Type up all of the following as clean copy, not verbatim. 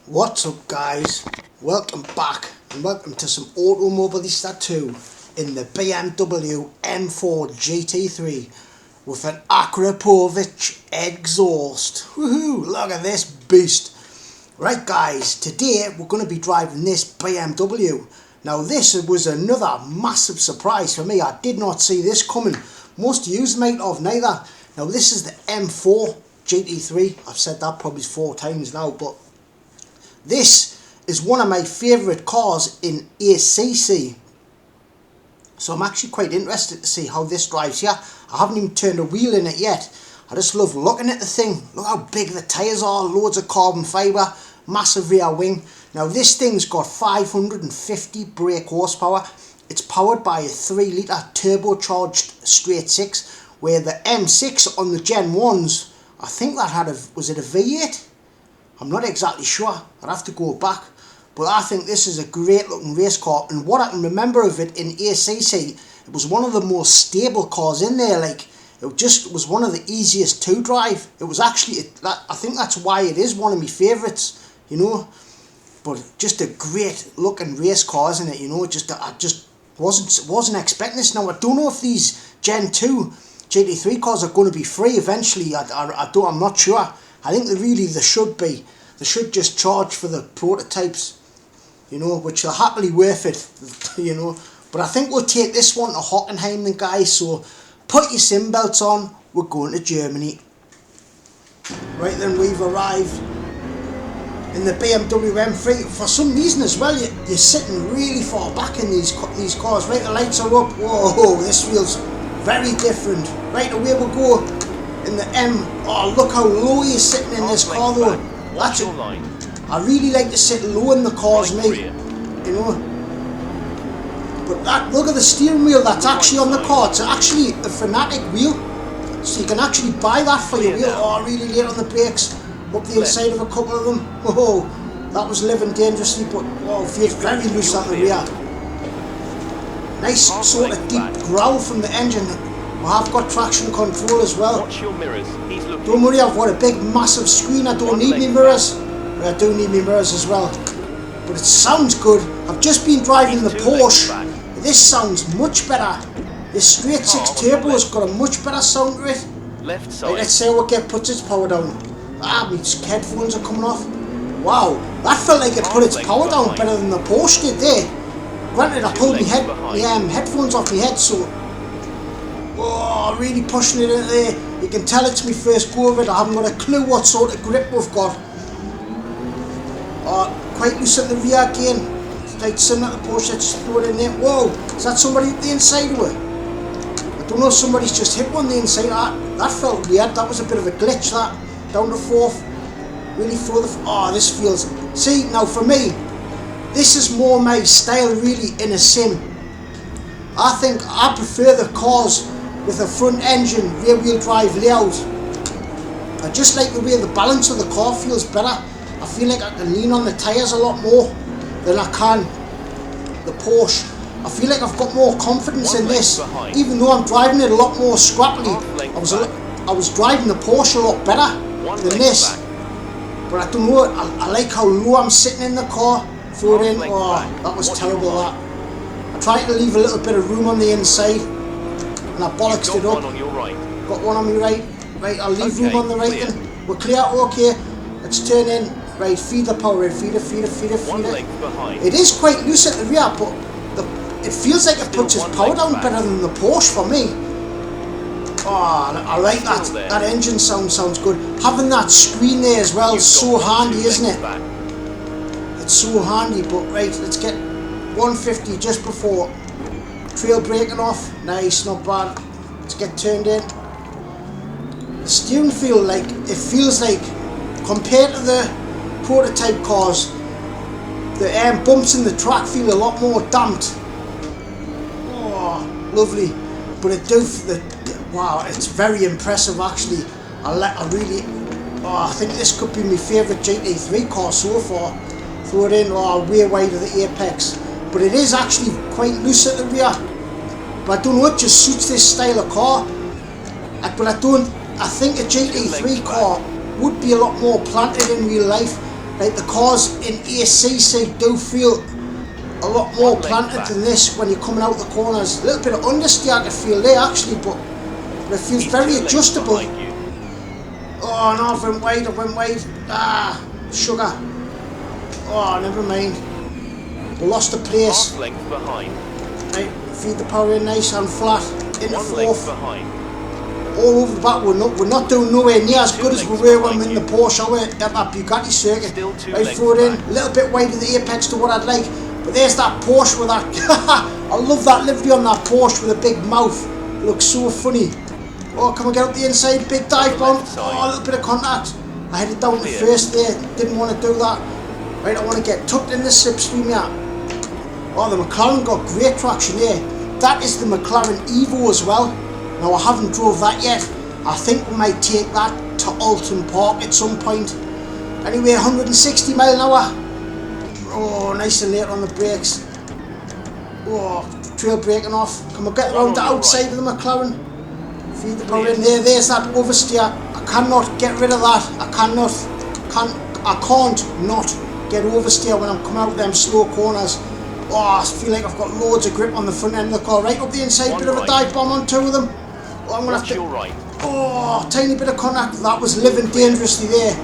What's up, guys? Welcome back and welcome to some Automobilista 2 in the BMW M4 GT3 with an Akrapovic exhaust. Woohoo! Look at this beast. Right, guys, today we're going to be driving this BMW. Now this was another massive surprise for me. I did not see this coming. Most of you might have neither. Now this is the M4 GT3. I've said that probably 4 times now, but this is one of my favourite cars in ACC. So I'm actually quite interested to see how this drives here. I haven't even turned a wheel in it yet. I just love looking at the thing. Look how big the tyres are, loads of carbon fibre, massive rear wing. Now this thing's got 550 brake horsepower. It's powered by a 3 litre turbocharged straight 6, where the M6 on the Gen 1s, I think that had was it a V8? I'm not exactly sure, I'd have to go back, but I think this is a great looking race car, and what I can remember of it in ACC, it was one of the most stable cars in there. Like, it just was one of the easiest to drive. It was actually, I think that's why it is one of my favourites, you know, but just a great looking race car, isn't it, you know. I just wasn't expecting this. Now I don't know if these Gen 2 GT3 cars are going to be free eventually. I'm not sure. I think they should be. They should just charge for the prototypes, you know, which are happily worth it, you know. But I think we'll take this one to Hockinhiem then, guys. So put your sim belts on. We're going to Germany. Right then, we've arrived in the BMW M3. For some reason as well, you're sitting really far back in these cars. Right, the lights are up. Whoa, this feels very different. Right, away we go. In the M, oh look how low you're sitting in this car though. That's it. I really like to sit low in the cars, mate. You know. But look at the steering wheel that's actually on the car. It's actually a Fanatic wheel, so you can actually buy that for your wheel. Oh, really late on the brakes. Up the inside of a couple of them. Oh, that was living dangerously, but oh, feels very loose at the rear. Nice sort of deep growl from the engine. I've got traction control as well. Watch your mirrors. He's looking. Don't worry, I've got a big massive screen. I don't need me mirrors. But I do need me mirrors as well. But it sounds good. I've just been driving the Porsche. This sounds much better. This straight 6 turbo has got a much better sound to it. Left side. Right, let's see what puts its power down. Ah, my headphones are coming off. Wow, that felt like it put its power down better than the Porsche did there. Granted, I pulled my headphones off my head, so oh, really pushing it in there. You can tell it's my first go of it. I haven't got a clue what sort of grip we've got. Quite loose at the rear again. It's like similar to the Porsche. Let's throw it in there. Whoa, is that somebody at the inside of it? I don't know, somebody's just hit one the inside. That felt weird. That was a bit of a glitch, that. Down to 4th. Really throw the... Oh, this feels... See, now for me, this is more my style really in a sim. I think I prefer the cars with a front engine, rear wheel drive layout. I just like the way the balance of the car feels better. I feel like I can lean on the tyres a lot more than I can the Porsche. I feel like I've got more confidence in this, even though I'm driving it a lot more scrappily. I was driving the Porsche a lot better than this. But I don't know, I like how low I'm sitting in the car. Throw it in, oh, that was terrible, that. I tried to leave a little bit of room on the inside, and I bollocksed it up. Got one on my right. Right, I'll leave room on the right then. We're clear, okay. Let's turn in. Right, feed the power in. Feed it. It is quite loose at the rear, but it feels like it puts its power down better than the Porsche for me. Oh, I like that. That engine sounds good. Having that screen there as well is so handy, isn't it? It's so handy, but right, let's get 150 just before trail braking off. Nice, not bad. Let's get turned in. The steering feel, like, it feels like, compared to the prototype cars, the bumps in the track feel a lot more damped. Oh, lovely. But wow, it's very impressive actually. I think this could be my favourite GT3 car so far. Throw it in, way wide of the apex. But it is actually quite loose at the rear. But I don't know, it just suits this style of car. But I think a GT3 car would be a lot more planted in real life. Like the cars in ACC do feel a lot more planted than this when you're coming out the corners. A little bit of understeer I can feel there actually, but it feels very adjustable. Oh no, I went wide. Ah, sugar. Oh, never mind. We lost the place. Half length behind. Right, feed the power in nice and flat. Into fourth. All over the back. We're not doing nowhere near as good as we were when we were in the Porsche at that Bugatti circuit. Right, throw it in. A little bit wide of the apex to what I'd like. But there's that Porsche with that. I love that livery on that Porsche with a big mouth. It looks so funny. Oh, can we get up the inside? Big dive bomb. Oh, a little bit of contact. I headed down the first there. Didn't want to do that. Right, I want to get tucked in the slipstream here. Oh, the McLaren got great traction there. That is the McLaren Evo as well. Now, I haven't drove that yet. I think we might take that to Alton Park at some point. Anyway, 160 mile an hour. Oh, nice and late on the brakes. Oh, trail braking off. Can we get around the outside of the McLaren? Feed the power in there. There's that oversteer. I cannot get rid of that. I can't not get oversteer when I'm coming out of them slow corners. Oh, I feel like I've got loads of grip on the front end of the car. Right up the inside, bit of a dive bomb on two of them. Oh, I'm gonna have to. Oh, tiny bit of contact. That was living dangerously there.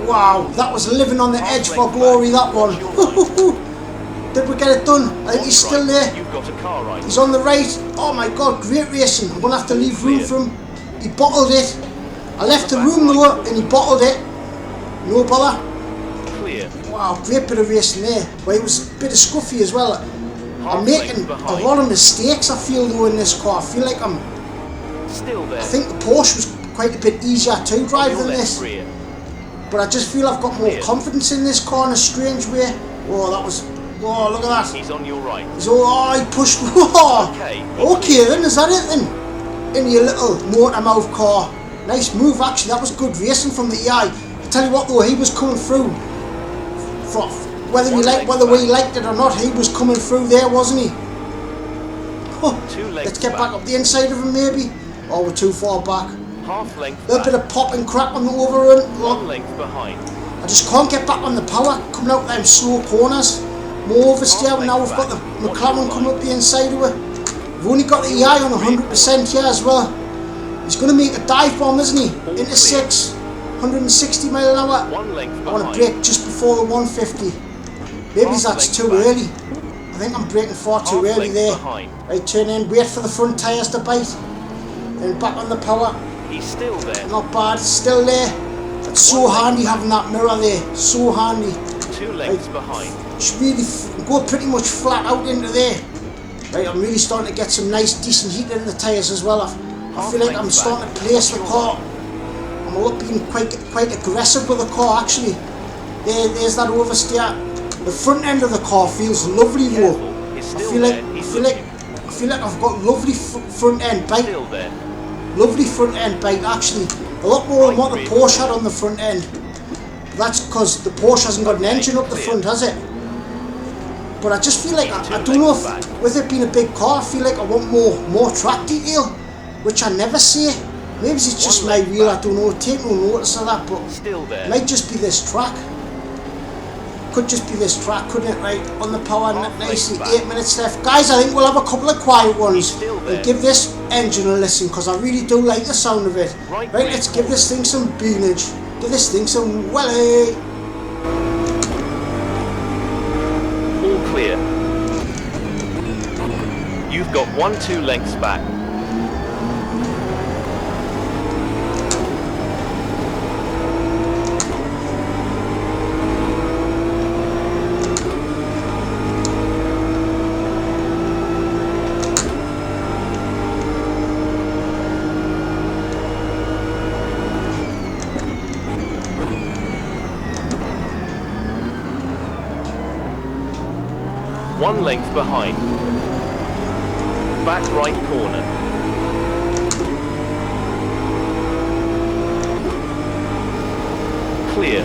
Wow, that was living on the edge for glory, that one. Did we get it done? I think he's still there. He's on the right. Oh my god, great racing. I'm going to have to leave room for him. He bottled it. I left the room though and he bottled it. No bother. Wow, great bit of racing there. Well, it was a bit of scuffy as well. I'm making a lot of mistakes, I feel though, in this car. I feel like I think the Porsche was quite a bit easier to drive than this. But I just feel I've got more confidence in this car in a strange way. Oh, that was... Oh, look at that. He's on your right. Oh, he pushed... Oh, okay then, is that it then? In your little motor mouth car. Nice move, actually. That was good racing from the EI. I tell you what though, he was coming through. Whether we liked it or not, he was coming through there, wasn't he? Oh, let's get back up the inside of him maybe. Oh, we're too far back. Half length. A little bit of pop and crap on the overrun. One length behind. I just can't get back on the power coming out them slow corners. More oversteer. Now we've got the McLaren coming up the inside of it. We've only got the EI on 100% here as well. He's going to make a dive bomb, isn't he? Into 6. 160 mile an hour. I want to brake just before the 150. Maybe that's too early. I think I'm braking far too early there. Right, turn in, wait for the front tyres to bite. Then back on the power. He's still there. Not bad, still there. It's so handy having that mirror there. So handy. 2 lengths behind. Just really go pretty much flat out into there. Right, I'm really starting to get some nice decent heat in the tyres as well. I feel like I'm starting to place the car. I'm being quite aggressive with the car actually. There's that oversteer. The front end of the car feels lovely though. I feel like I've got lovely front end bite. Lovely front end bite actually. A lot more than what the Porsche had on the front end. That's because the Porsche hasn't got an engine up the front, has it? But I just feel like I don't know if with it being a big car, I feel like I want more track detail, which I never see. Maybe it's just my wheel, I don't know, take no notice of that, but it might just be this track. Could just be this track, couldn't it? Right, on the power, nicely, 8 minutes left. Guys, I think we'll have a couple of quiet ones and give this engine a listen, because I really do like the sound of it. Right, let's give this thing some beanage. Give this thing some welly. All clear. You've got 1-2 lengths back. One length behind. Back right corner. Clear.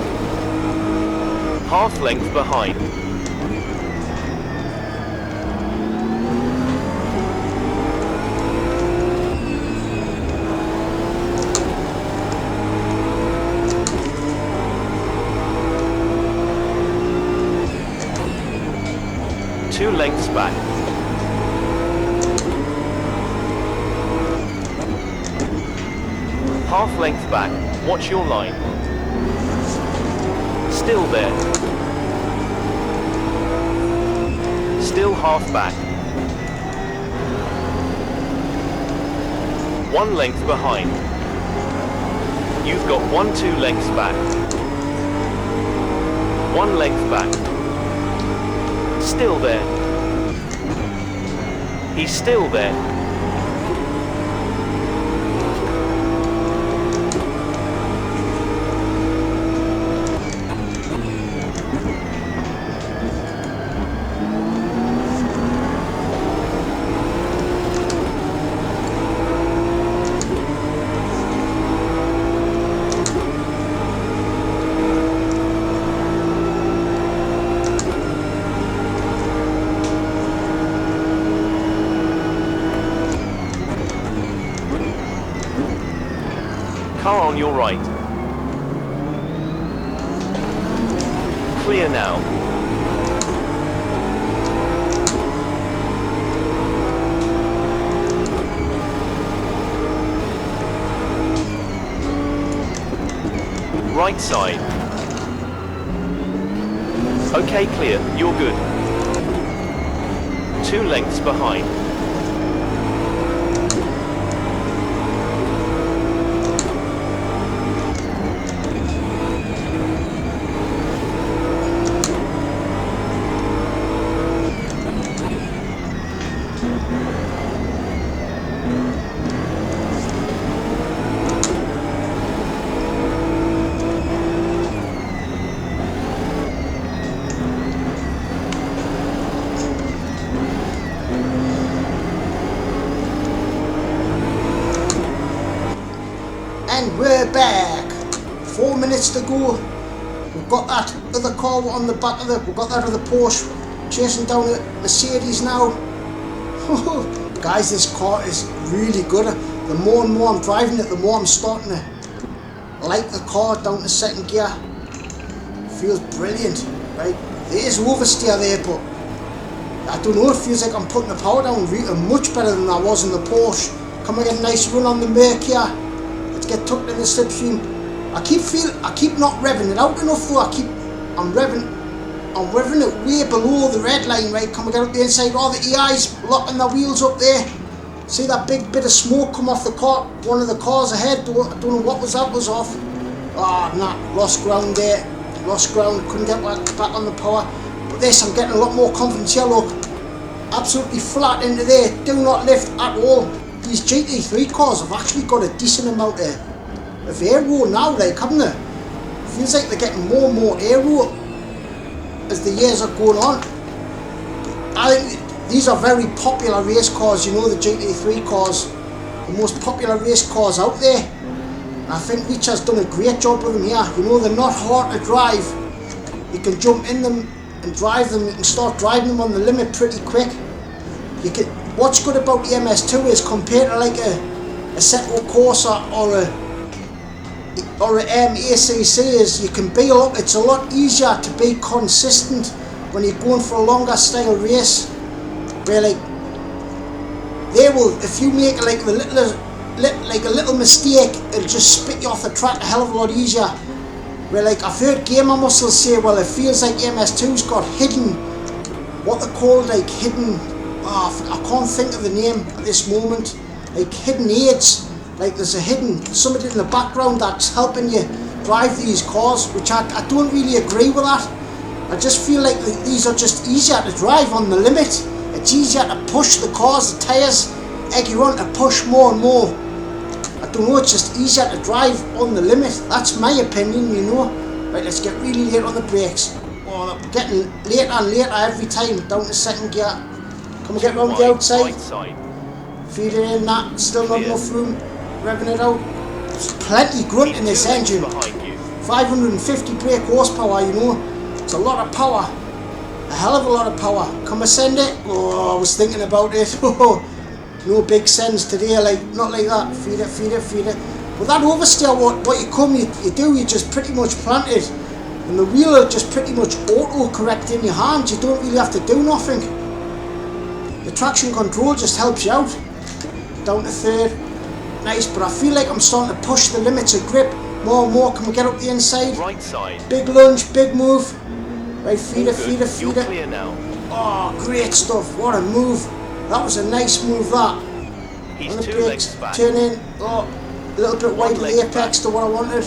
Half length behind. 2 lengths back. Half length back, watch your line. Still there. Still half back. 1 length behind. You've got 2 lengths back. 1 length back. Still there. He's still there. Car on your right. Clear now. Right side. Okay, clear, you're good. 2 lengths behind. And we're back. 4 minutes to go. We've got that other car on the back of it. We've got that other Porsche chasing down a Mercedes now. Guys, this car is really good. The more and more I'm driving it, the more I'm starting to like the car down to second gear. Feels brilliant, right? There is oversteer there, but I don't know, it feels like I'm putting the power down much better than I was in the Porsche. Come and get a nice run on the Merc here. Let's get tucked in the slipstream. I keep not revving it out enough though. I'm revving it way below the red line, right? Come and get up the inside. All the EI's locking their wheels up there. See that big bit of smoke come off the car, one of the cars ahead. I don't know what was that was off. Ah, nah, lost ground there. Lost ground, couldn't get back on the power. But this, I'm getting a lot more confidence here, look. Absolutely flat into there, do not lift at all. These GT3 cars have actually got a decent amount of aero now, like, haven't they? Feels like they're getting more and more aero as the years are going on. I think these are very popular race cars, you know, the GT3 cars. The most popular race cars out there. And I think Rich has done a great job with them here. You know, they're not hard to drive. You can jump in them and drive them. You can start driving them on the limit pretty quick. What's good about the MS2 is compared to like a Assetto Corsa or a ACC is it's a lot easier to be consistent when you're going for a longer style race. Where like if you make like a little mistake, it'll just spit you off the track a hell of a lot easier. Where like I've heard gamer muscles say, well, it feels like MS2's got hidden, what they're called, like hidden, I can't think of the name at this moment, like hidden aids. Like there's somebody in the background that's helping you drive these cars, which I don't really agree with that. I just feel like these are just easier to drive on the limit. It's easier to push the cars, the tyres egg you on to push more and more. I don't know, it's just easier to drive on the limit. That's my opinion, you know. Right, let's get really late on the brakes. Oh, we're getting later and later every time, down to second gear. Can we get round the outside? Feed it in, that, still not enough room. Revving it out. There's plenty grunt in this engine. 550 brake horsepower, you know. It's a lot of power. A hell of a lot of power. Can we send it? Oh, I was thinking about it. No big sends today, like, not like that. Feed it, feed it, feed it. With that oversteer, you just pretty much plant it. And the wheel will just pretty much auto-correct in your hand. You don't really have to do nothing. The traction control just helps you out. Down to third. Nice, but I feel like I'm starting to push the limits of grip more and more. Can we get up the inside? Right side. Big lunge, big move. Right, feeder, feeder, You're feeder. clear now. Oh, great stuff. What a move. That was a nice move, that. He's On the 2 brakes, legs back. turn in. Oh, a little bit wide of leg the apex to what I wanted.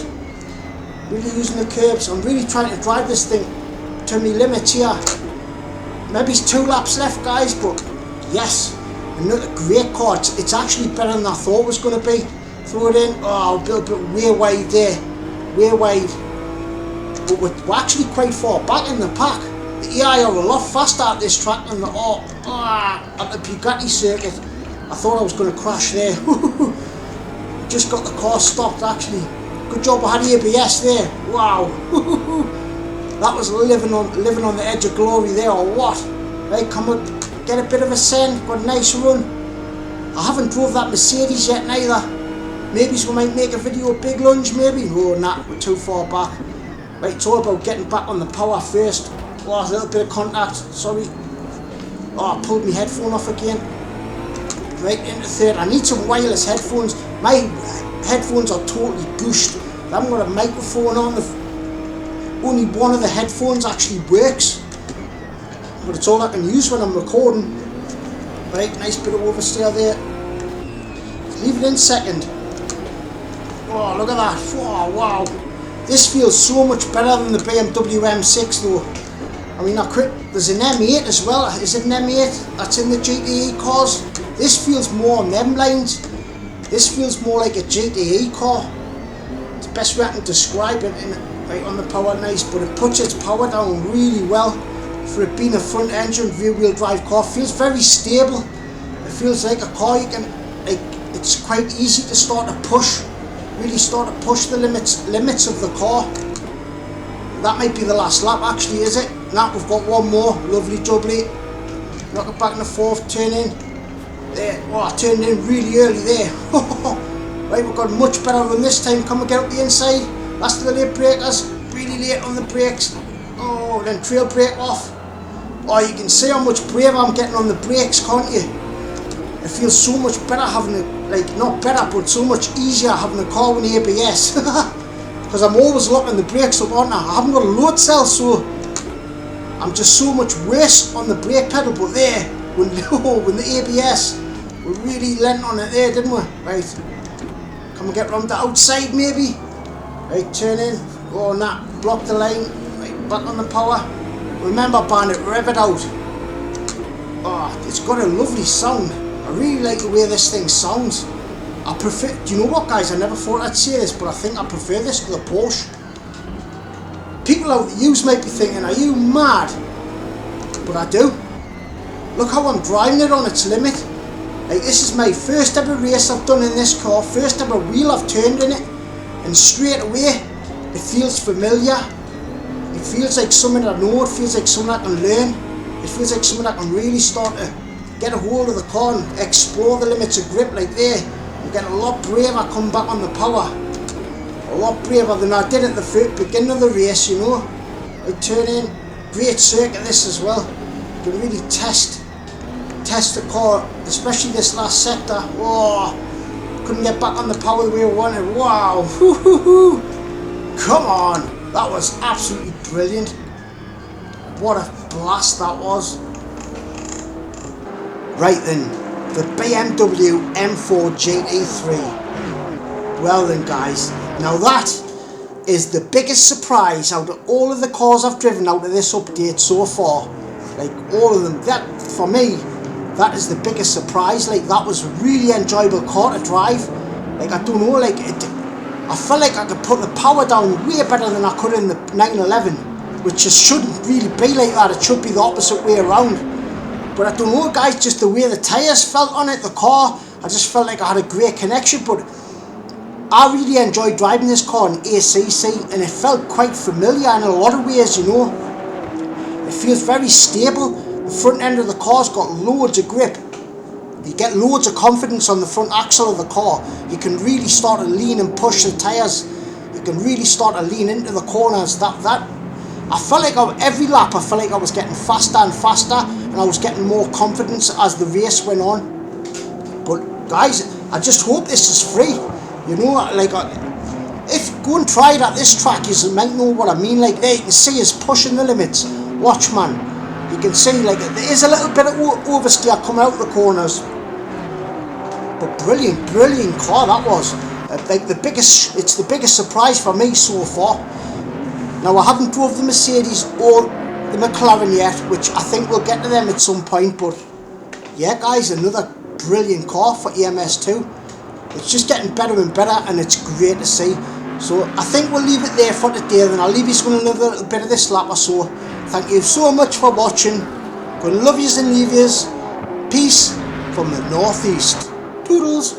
Really using the curbs. I'm really trying to drive this thing to my limits here. Maybe it's 2 laps left, guys, but yes, another great car. It's actually better than I thought it was going to be. Throw it in. Oh, a little bit way wide there. Way wide. But we're actually quite far back in the pack. The AI are a lot faster at this track than at the Bugatti circuit. I thought I was going to crash there. Just got the car stopped, actually. Good job I had ABS there. Wow. That was living on the edge of glory there, or what? Right, come on, get a bit of a send. Got a nice run. I haven't drove that Mercedes yet neither. Maybe we might make a video of big lunge, maybe. Oh, nah, we're too far back. Right, it's all about getting back on the power first. Oh, a little bit of contact, sorry. Oh, I pulled my headphone off again. Right, into third. I need some wireless headphones. My headphones are totally gooshed. I haven't got a microphone on. Only one of the headphones actually works. But it's all I can use when I'm recording. Right, nice bit of oversteer there. Leave it in second. Oh, look at that. Oh, wow. This feels so much better than the BMW M6 though. I mean, there's an M8 as well. Is it an M8 that's in the GTE cars? This feels more on them lines. This feels more like a GTE car. It's the best way I can describe it. Right on the power, nice, but it puts its power down really well for it being a front engine rear wheel drive car. Feels very stable. It feels like a car you can, like, it's quite easy to start to push. Really start to push the limits of the car. That might be the last lap actually, is it? Now we've got one more. Lovely jubbly. Knock it back in the fourth, turn in. There. Oh, I turned in really early there. Right, we've got much better than this time. Come and get up the inside. Last of the late breakers. Really late on the brakes. Oh, then trail brake off. Oh, you can see how much braver I'm getting on the brakes, can't you? It feels so much better having it, like, not better, but so much easier having a car with ABS. Because I'm always locking the brakes up, aren't I? I haven't got a load cell, so I'm just so much worse on the brake pedal. But there, when the ABS, we really lent on it there, didn't we? Right, can we get round the outside maybe? Right, turn in. Oh, nah, block the line. Right, back on the power. Remember, Bandit, rev it out. Oh, it's got a lovely sound. I really like the way this thing sounds. I prefer, do you know what, guys, I never thought I'd say this, but I think I prefer this to the Porsche. People out there might be thinking, are you mad? But I do. Look how I'm driving it on its limit. Like, this is my first ever race I've done in this car, first ever wheel I've turned in it, and straight away, it feels familiar. It feels like something I know, it feels like something I can learn. It feels like something I can really start to get a hold of the car and explore the limits of grip like there. I'm getting a lot braver coming back on the power. A lot braver than I did at the beginning of the race, you know. I turn in, great circuit this as well. You can really test the car, especially this last sector. Oh, couldn't get back on the power the way I wanted. Wow, come on, that was absolutely brilliant. What a blast that was. Right then, the BMW M4 GT3. Well then, guys, now that is the biggest surprise out of all of the cars I've driven out of this update so far. Like, all of them. That, for me, that is the biggest surprise. Like, that was a really enjoyable car to drive. Like, I don't know, like, I felt like I could put the power down way better than I could in the 911, which just shouldn't really be like that. It should be the opposite way around. But I don't know, guys, just the way the tyres felt on it, the car, I just felt like I had a great connection. But I really enjoyed driving this car in ACC, and it felt quite familiar in a lot of ways, you know. It feels very stable. The front end of the car's got loads of grip. You get loads of confidence on the front axle of the car. You can really start to lean and push the tyres. You can really start to lean into the corners. I felt like every lap I felt like I was getting faster and faster. and I was getting more confidence as the race went on. But guys, I just hope this is free. You know, like, if go and try it at this track, you might know what I mean. Like, there you can see us pushing the limits. Watch, man. You can see, like, there is a little bit of oversteer coming out the corners. But brilliant, brilliant car that was. Like, it's the biggest surprise for me so far. Now, I haven't drove the Mercedes or the McLaren yet, which I think we'll get to them at some point. But yeah, guys, another brilliant car for EMS2. It's just getting better and better, and it's great to see. So I think we'll leave it there for today, then I'll leave you with another little bit of this lap or so. Thank you so much for watching. Gonna love yous and leave yous. Peace from the northeast. Toodles.